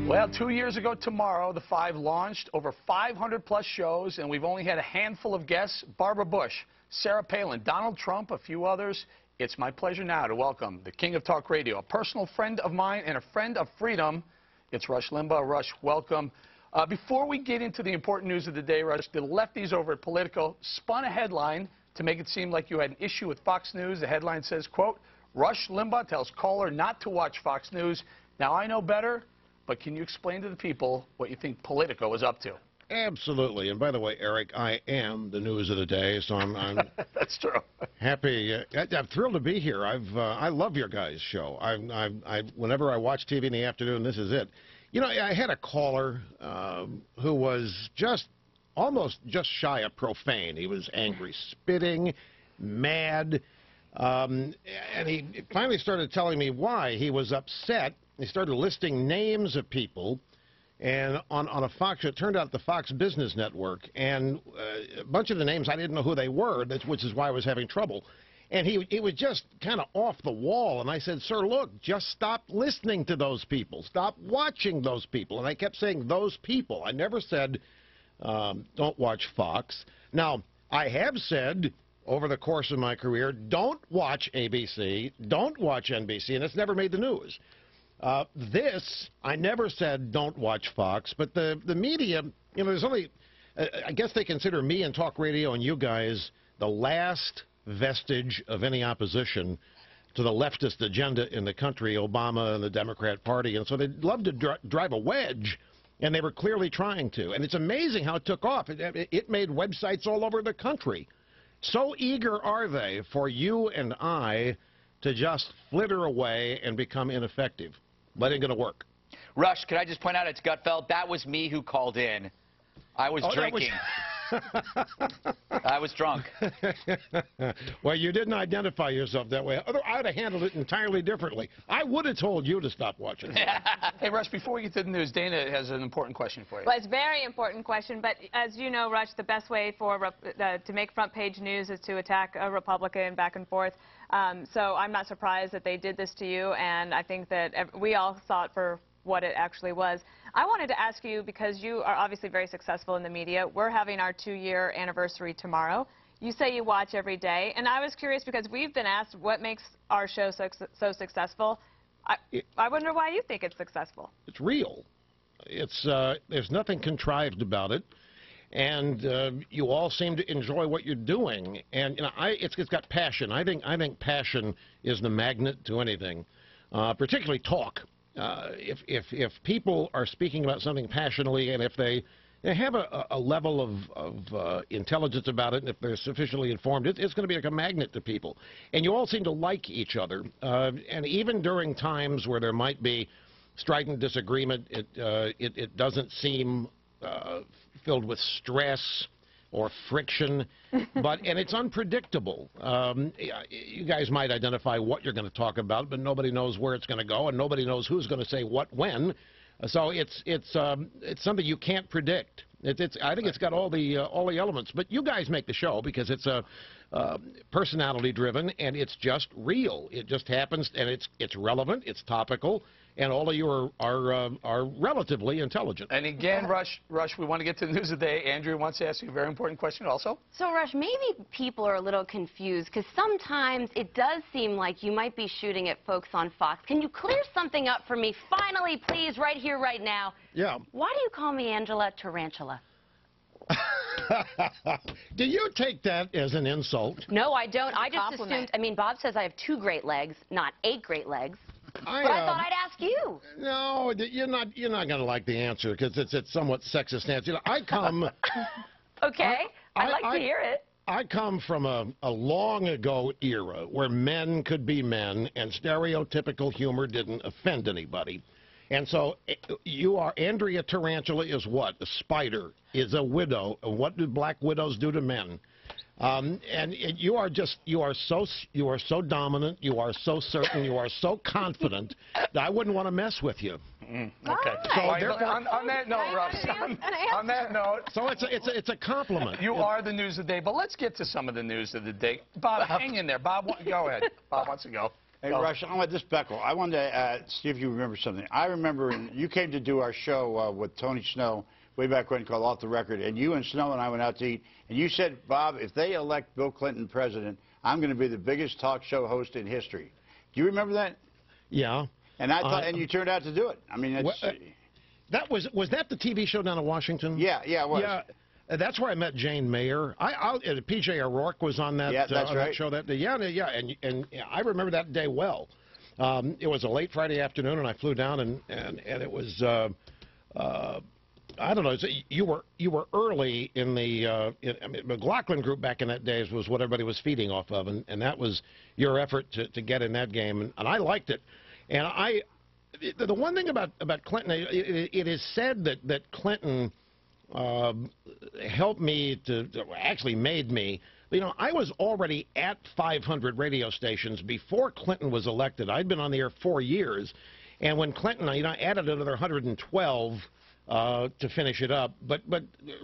Well, 2 years ago tomorrow, the Five launched over 500-plus shows, and we've only had a handful of guests. Barbara Bush, Sarah Palin, Donald Trump, a few others. It's my pleasure now to welcome the king of talk radio, a personal friend of mine and a friend of freedom. It's Rush Limbaugh. Rush, welcome. Before we get into the important news of the day, Rush, the lefties over at Politico spun a headline to make it seem like you had an issue with Fox News. The headline says, quote, Rush Limbaugh tells caller not to watch Fox News. Now, I know better, but can you explain to the people what you think Politico is up to? Absolutely. And by the way, Eric, I am the news of the day, so I'm That's true. Happy. I'm thrilled to be here. I love your guys' show. Whenever I watch TV in the afternoon, this is it. You know, I had a caller who was almost just shy of profane. He was angry, spitting, mad, and he finally started telling me why he was upset. He started listing names of people, and on a Fox, it turned out the Fox Business Network, and a bunch of the names I didn't know who they were, which is why I was having trouble. And he was just kind of off the wall, and I said, sir, look, just stop listening to those people. Stop watching those people. And I kept saying those people. I never said don't watch Fox. Now, I have said over the course of my career, don't watch ABC, don't watch NBC, and it's never made the news. I never said don't watch Fox, but the media, you know, there's only, I guess they consider me and talk radio and you guys the last vestige of any opposition to the leftist agenda in the country, Obama and the Democrat Party, and so they'd love to drive a wedge, and they were clearly trying to. And it's amazing how it took off. It made websites all over the country. So eager are they for you and I to just flitter away and become ineffective. But it ain't going to work. Rush, could I just point out, it's Gutfeld, that was me who called in. I was drinking. I was drunk. Well, you didn't identify yourself that way. I would have handled it entirely differently. I would have told you to stop watching. Hey, Rush, before we get to the news, Dana has an important question for you. Well, it's a very important question, but as you know, Rush, the best way to make front page news is to attack a Republican back and forth. So I'm not surprised that they did this to you, and I think that we all saw it for what it actually was. I wanted to ask you, because you are obviously very successful in the media. We're having our 2-year anniversary tomorrow. You say you watch every day, and I was curious because we've been asked what makes our show so successful. I wonder why you think it's successful. It's real. There's nothing contrived about it, and you all seem to enjoy what you're doing. And you know, it's got passion. I think passion is the magnet to anything, particularly talk. If people are speaking about something passionately, and if they have a level of intelligence about it, and if they're sufficiently informed, it's going to be like a magnet to people. And you all seem to like each other. And even during times where there might be strident disagreement, it doesn't seem filled with stress or friction, and it's unpredictable. You guys might identify what you're going to talk about, but nobody knows where it's going to go, and nobody knows who's going to say what when. So it's something you can't predict. I think it's got all the elements. But you guys make the show because it's personality driven, and it's just real. It just happens, and it's relevant, it's topical, and all of you are relatively intelligent. And again, Rush, we want to get to the news of the day. Andrea wants to ask you a very important question also. So, Rush, maybe people are a little confused because sometimes it does seem like you might be shooting at folks on Fox. Can you clear something up for me, finally, please, right here, right now? Yeah. Why do you call me Angela Tarantula? Do you take that as an insult? No, I don't. I just assumed. I mean, Bob says I have 2 great legs, not 8 great legs. But I thought I'd ask you. No, you're not going to like the answer because it's somewhat sexist answer. You know, I come. Okay, I'd like to hear it. I come from a long ago era where men could be men and stereotypical humor didn't offend anybody. And so you are, Andrea Tarantula is what? A spider, is a widow. What do black widows do to men? And you are so dominant, you are so certain, you are so confident that I wouldn't want to mess with you. Okay. Right. So on that note, Rush, on that note, so it's a compliment. You are the news of the day, but let's get to some of the news of the day. Bob, hang in there. Bob, go ahead. Bob wants to go. Hey, Go. Rush, I'm at this Beckel. I wanted to see if you remember something. I remember you came to do our show with Tony Snow way back when, called Off the Record, and you and Snow and I went out to eat, and you said, Bob, if they elect Bill Clinton president, I'm going to be the biggest talk show host in history. Do you remember that? Yeah. And I thought, and you turned out to do it. I mean, it's... was that the TV show down in Washington? Yeah, it was. Yeah. That's where I met Jane Mayer. PJ O'Rourke was on that, that show that day. Yeah, and I remember that day well. It was a late Friday afternoon, and I flew down, and it was I don't know. You were early in the I mean, McLaughlin Group back in that days was what everybody was feeding off of, and that was your effort to get in that game, and I liked it. And the one thing about Clinton, it is said that Clinton helped me actually made me. You know, I was already at 500 radio stations before Clinton was elected. I'd been on the air 4 years, and when Clinton, added another 112 to finish it up. But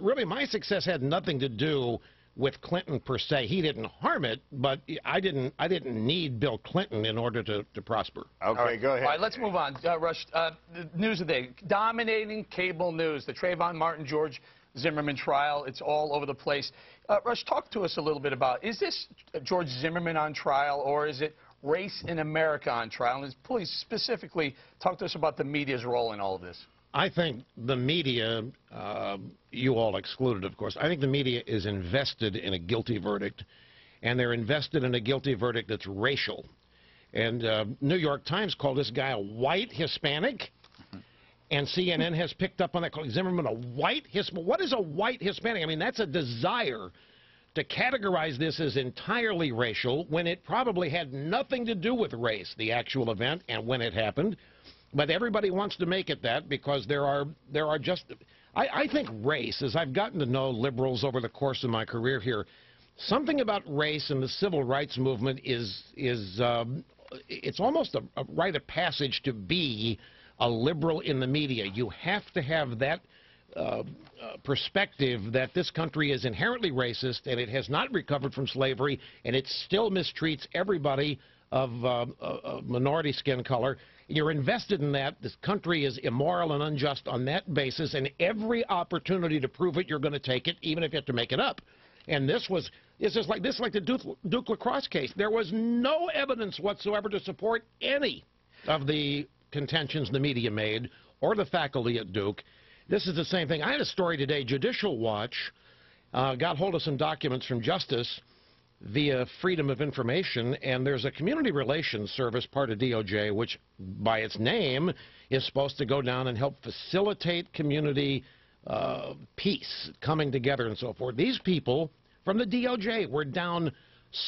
really, my success had nothing to do with Clinton per se. He didn't harm it, but I didn't need Bill Clinton in order to prosper. Okay, go ahead. All right, let's move on. Rush, the news of the day, dominating cable news, the Trayvon Martin, George Zimmerman trial. It's all over the place. Rush, talk to us a little bit about, is this George Zimmerman on trial, or is it race in America on trial? And please specifically talk to us about the media's role in all of this. I think the media, you all excluded, of course, I think the media is invested in a guilty verdict, and they're invested in a guilty verdict that's racial. And New York Times called this guy a white Hispanic, and CNN has picked up on that, calling Zimmerman a white Hispanic. What is a white Hispanic? I mean, that's a desire to categorize this as entirely racial when it probably had nothing to do with race, the actual event, and when it happened. But everybody wants to make it that because there are just, I think race, as I've gotten to know liberals over the course of my career here, something about race and the civil rights movement is it's almost a rite of passage to be a liberal in the media. You have to have that perspective that this country is inherently racist and it has not recovered from slavery and it still mistreats everybody of minority skin color. You're invested in that. This country is immoral and unjust on that basis, and every opportunity to prove it, you're going to take it, even if you have to make it up. And it's just like the Duke lacrosse case. There was no evidence whatsoever to support any of the contentions the media made or the faculty at Duke. This is the same thing. I had a story today. Judicial Watch got hold of some documents from Justice via Freedom of Information, and there's a community relations service, part of DOJ, which by its name is supposed to go down and help facilitate community peace, coming together and so forth. These people from the DOJ were down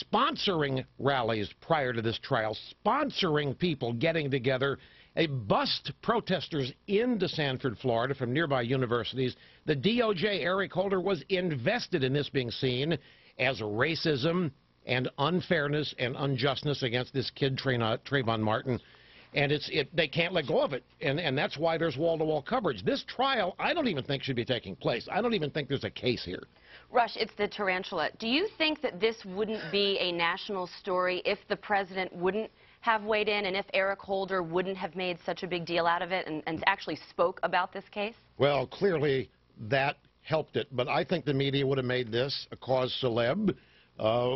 sponsoring rallies prior to this trial, sponsoring people getting together. They bussed protesters into Sanford, Florida from nearby universities. The DOJ, Eric Holder, was invested in this being seen as racism and unfairness and unjustness against this kid, Trayvon Martin. And they can't let go of it. And that's why there's wall-to-wall coverage. This trial, I don't even think should be taking place. I don't even think there's a case here. Rush, it's the tarantula. Do you think that this wouldn't be a national story if the president wouldn't have weighed in and if Eric Holder wouldn't have made such a big deal out of it and actually spoke about this case? Well, clearly that helped it, but I think the media would have made this a cause celeb,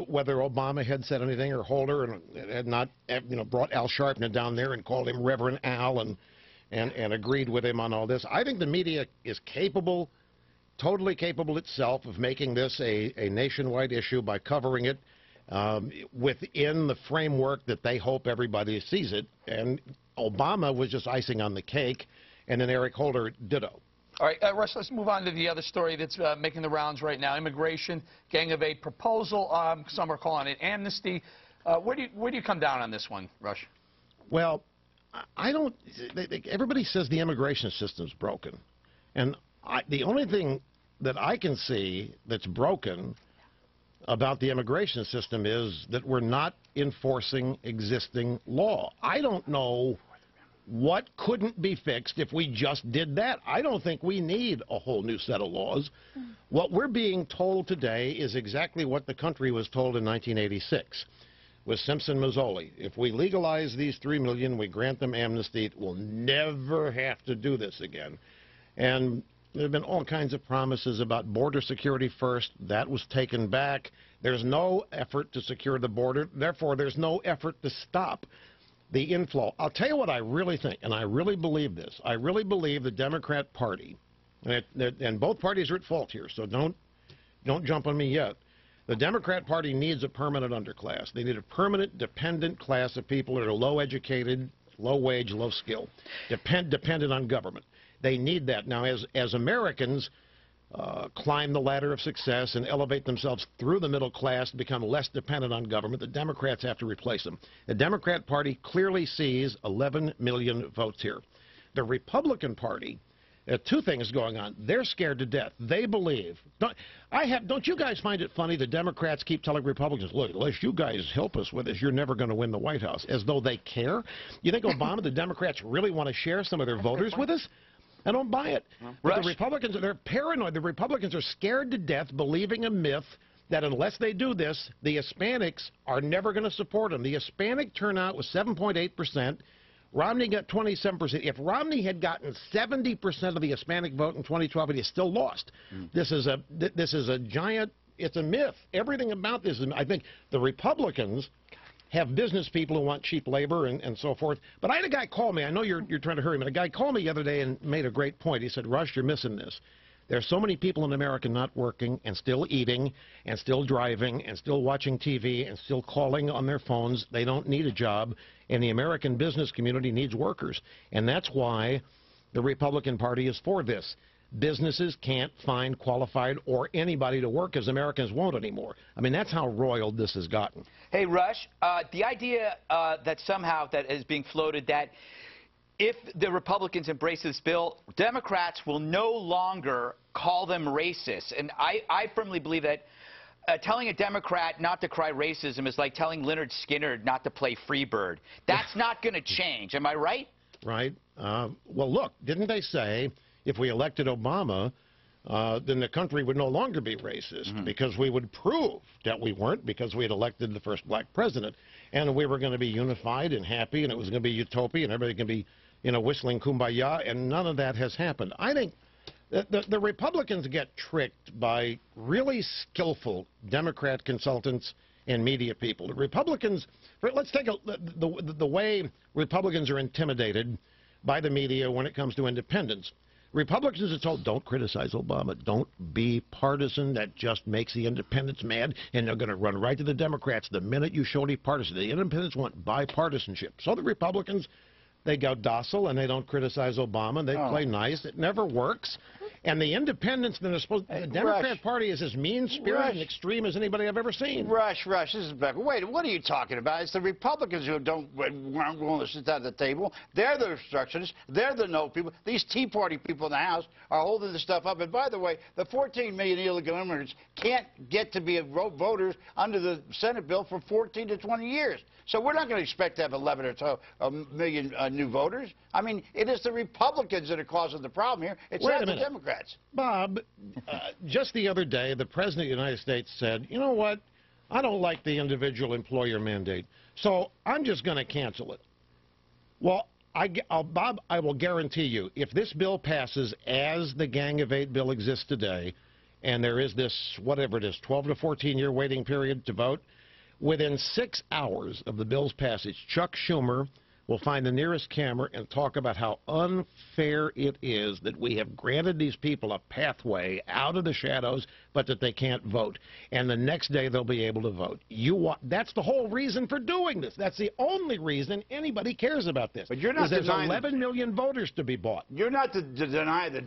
whether Obama had said anything or Holder and had not, brought Al Sharpton down there and called him Reverend Al and agreed with him on all this. I think the media is capable, totally capable itself of making this a nationwide issue by covering it within the framework that they hope everybody sees it. And Obama was just icing on the cake, and then Eric Holder ditto. All right, Russ, let's move on to the other story that's making the rounds right now. Immigration, Gang of Eight proposal. Some are calling it amnesty. Where do you come down on this one, Rush? Well, I don't. Everybody says the immigration system's broken. And the only thing that I can see that's broken about the immigration system is that we're not enforcing existing law. I don't know what couldn't be fixed if we just did that. I don't think we need a whole new set of laws. What we're being told today is exactly what the country was told in 1986. with Simpson-Mazzoli. If we legalize these 3 million, we grant them amnesty, we'll never have to do this again. And there have been all kinds of promises about border security first. That was taken back. There's no effort to secure the border. Therefore, there's no effort to stop the inflow. I'll tell you what I really think, and I really believe this. I really believe the Democrat Party, and both parties are at fault here, so don't jump on me yet. The Democrat Party needs a permanent underclass. They need a permanent, dependent class of people that are low educated, low wage, low skill, dependent on government. They need that. Now, as Americans climb the ladder of success and elevate themselves through the middle class to become less dependent on government, the Democrats have to replace them. The Democrat Party clearly sees 11 million votes here. The Republican Party, two things going on. They're scared to death. They believe. Don't you guys find it funny the Democrats keep telling Republicans, look, unless you guys help us with this, you're never going to win the White House, as though they care? You think Obama, the Democrats really want to share some of their voters with us? I don't buy it. But the Republicans, they're paranoid. The Republicans are scared to death, believing a myth that unless they do this, the Hispanics are never going to support them. The Hispanic turnout was 7.8%. Romney got 27%. If Romney had gotten 70% of the Hispanic vote in 2012, he still lost. This is a giant, it's a myth. Everything about this, I think the Republicans have business people who want cheap labor and so forth. But I had a guy call me. I know you're trying to hurry me. A guy called me the other day and made a great point. He said, Rush, you're missing this. There's so many people in America not working and still eating and still driving and still watching TV and still calling on their phones. They don't need a job, and the American business community needs workers. And that's why the Republican Party is for this. Businesses can't find qualified or anybody to work, as Americans won't anymore. I mean, that's how roiled this has gotten. Hey, Rush, the idea that somehow that is being floated that if the Republicans embrace this bill, Democrats will no longer call them racist. And I firmly believe that telling a Democrat not to cry racism is like telling Leonard Skinner not to play Freebird. That's not going to change. Am I right? Right. Well, look, didn't they say if we elected Obama, then the country would no longer be racist because we would prove that we weren't, because we had elected the first black president, and we were going to be unified and happy, and it was going to be utopia, and everybody can be, you know, whistling kumbaya, and none of that has happened. I think the Republicans get tricked by really skillful Democrat consultants and media people. The Republicans, let's take the way Republicans are intimidated by the media when it comes to independence. Republicans are told, don't criticize Obama, don't be partisan, that just makes the independents mad, and they're going to run right to the Democrats the minute you show any partisan. The independents want bipartisanship. So the Republicans, they go docile and they don't criticize Obama, they play nice. It never works. And the independents, then are supposed, the Democrat Party is as mean-spirited and extreme as anybody I've ever seen. Rush, this is Becker. Wait, what are you talking about? It's the Republicans who aren't willing to sit down at the table. They're the obstructionists. They're the no people. These Tea Party people in the House are holding this stuff up. And by the way, the 14 million illegal immigrants can't get to be voters under the Senate bill for 14 to 20 years. So we're not going to expect to have 11 or 12 million new voters. I mean, it is the Republicans that are causing the problem here. It's not the Democrats. Bob, just the other day, the President of the United States said, you know what, I don't like the individual employer mandate, so I'm just going to cancel it. Well, Bob, I will guarantee you, if this bill passes as the Gang of Eight bill exists today, and there is this, whatever it is, 12 to 14-year waiting period to vote, within 6 hours of the bill's passage, Chuck Schumer will find the nearest camera and talk about how unfair it is that we have granted these people a pathway out of the shadows, but that they can't vote. And the next day they'll be able to vote. That's the whole reason for doing this. That's the only reason anybody cares about this. But you're not there's 11 million voters to be bought. You're not to deny the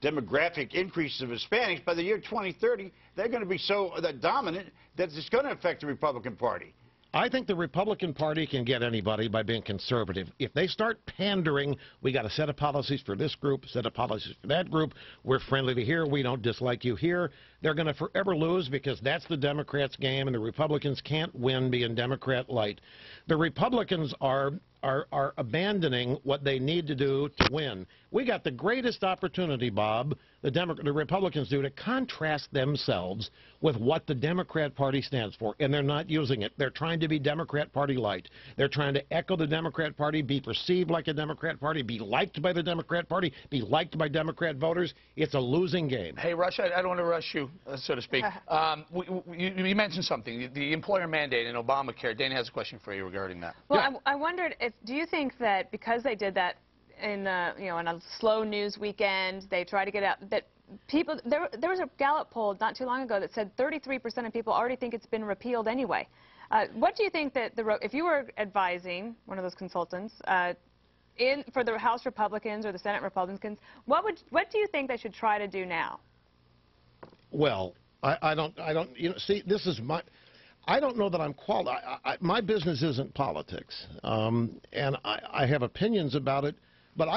demographic increase of Hispanics. By the year 2030, they're going to be so dominant that it's going to affect the Republican Party. I think the Republican Party can get anybody by being conservative. If they start pandering, we got a set of policies for this group, a set of policies for that group, we're friendly to here, we don't dislike you here, they're going to forever lose because that's the Democrats' game, and the Republicans can't win being Democrat light. The Republicans are are abandoning what they need to do to win. We got the greatest opportunity, Bob, the Republicans do, to contrast themselves with what the Democrat Party stands for, and they're not using it. They're trying to be Democrat Party light. They're trying to echo the Democrat Party, be perceived like a Democrat Party, be liked by the Democrat Party, be liked by Democrat voters. It's a losing game. Hey, Rush, I don't want to rush you, so to speak. You mentioned something, the employer mandate in Obamacare. Dana has a question for you regarding that. Well, Yeah. I wondered if, do you think that because they did that in on a slow news weekend, they try to get out, that people, there was a Gallup poll not too long ago that said 33% of people already think it's been repealed anyway. What do you think that if you were advising one of those consultants for the House Republicans or the Senate Republicans, what do you think they should try to do now? Well, I don't, see, this is I don't know that I'm qualified. My business isn't politics, and I have opinions about it, but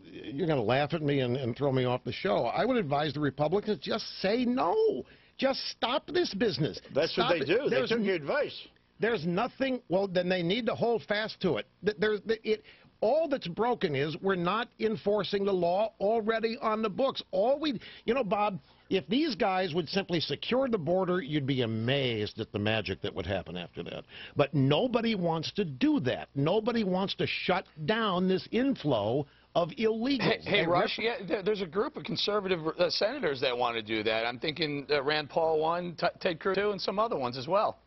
you're going to laugh at me and throw me off the show. I would advise the Republicans, just say no. Just stop this business. That's what they do. They took your advice. There's nothing, well, then they need to hold fast to it. All that's broken is we're not enforcing the law already on the books. Bob, if these guys would simply secure the border, you'd be amazed at the magic that would happen after that. But nobody wants to do that. Nobody wants to shut down this inflow of illegals. Hey Rush, yeah, there's a group of conservative senators that want to do that. I'm thinking Rand Paul one, Ted Cruz two, and some other ones as well.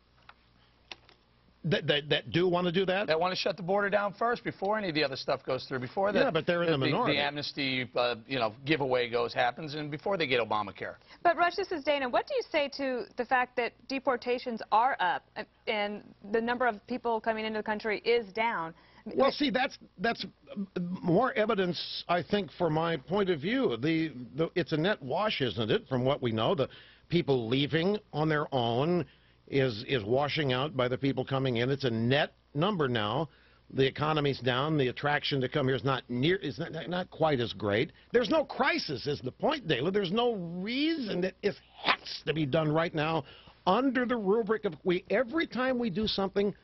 That do want to do that? That want to shut the border down first before any of the other stuff goes through, before the, yeah, but they're in the minority. The amnesty, giveaway happens, and before they get Obamacare. But Rush, this is Dana. What do you say to the fact that deportations are up and the number of people coming into the country is down? Well, see, that's more evidence, I think, for my point of view. It's a net wash, isn't it, from what we know? The people leaving on their own is washing out by the people coming in. It's a net number now. The economy's down. The attraction to come here is not quite as great. There's no crisis, is the point, Dale. There's no reason that it has to be done right now under the rubric of every time we do something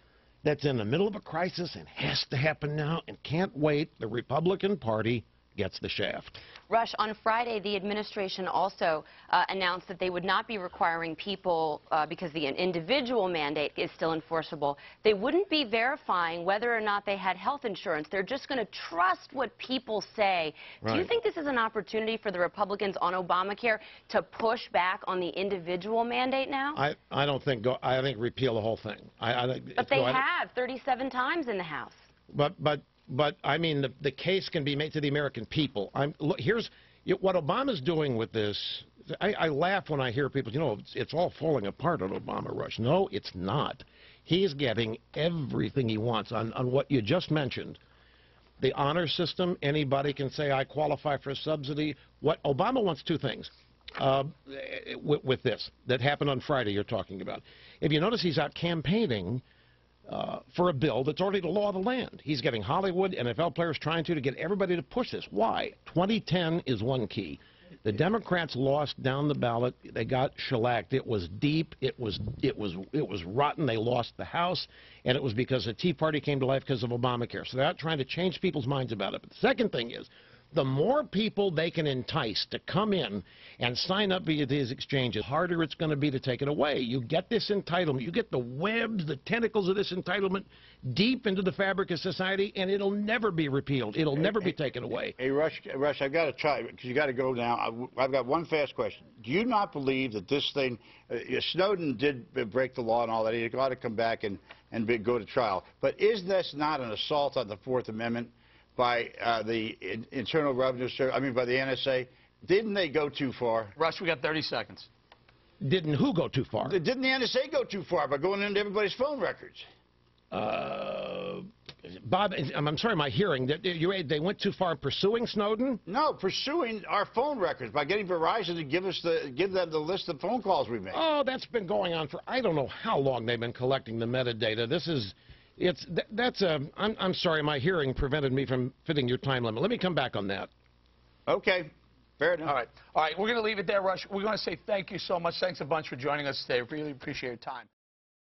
that's in the middle of a crisis and has to happen now and can't wait, the Republican Party gets the shaft. Rush, on Friday, the administration also announced that they would not be requiring people, because the individual mandate is still enforceable, they wouldn't be verifying whether or not they had health insurance. They're just going to trust what people say. Right. Do you think this is an opportunity for the Republicans on Obamacare to push back on the individual mandate now? I don't think I think repeal the whole thing. But they have 37 times in the House. But I mean, the case can be made to the American people. Here's what Obama's doing with this. I laugh when I hear people, it's all falling apart on Obama, Rush. No, it's not. He's getting everything he wants on what you just mentioned. The honor system, anybody can say, I qualify for a subsidy. What Obama wants, two things with this that happened on Friday you're talking about. If you notice, he's out campaigning for a bill that's already the law of the land. He's getting Hollywood, NFL players trying to get everybody to push this. Why? 2010 is one key. The Democrats lost down the ballot. They got shellacked. It was deep. It was rotten. They lost the House, and it was because the Tea Party came to life because of Obamacare. So they're out trying to change people's minds about it. But the second thing is, the more people they can entice to come in and sign up via these exchanges, the harder it's going to be to take it away. You get this entitlement. You get the webs, the tentacles of this entitlement deep into the fabric of society, and it'll never be repealed. It'll never be taken away. Hey, Rush, I've got to try, because you got to go now. I've got one fast question. Do you not believe that this thing, Snowden did break the law and all that. He's got to come back and go to trial. But is this not an assault on the Fourth Amendment by the Internal Revenue Service, by the NSA? Didn't they go too far? Rush, we got 30 seconds. Didn't who go too far? Didn't the NSA go too far by going into everybody's phone records? Bob, I'm sorry, my hearing. They went too far in pursuing Snowden? No, pursuing our phone records by getting Verizon to give them the list of phone calls we made. Oh, that's been going on for I don't know how long they've been collecting the metadata. I'm sorry, my hearing prevented me from fitting your time limit. Let me come back on that. Okay. Fair enough. All right, we're going to leave it there, Rush. We want to say thank you so much. Thanks a bunch for joining us today. Really appreciate your time.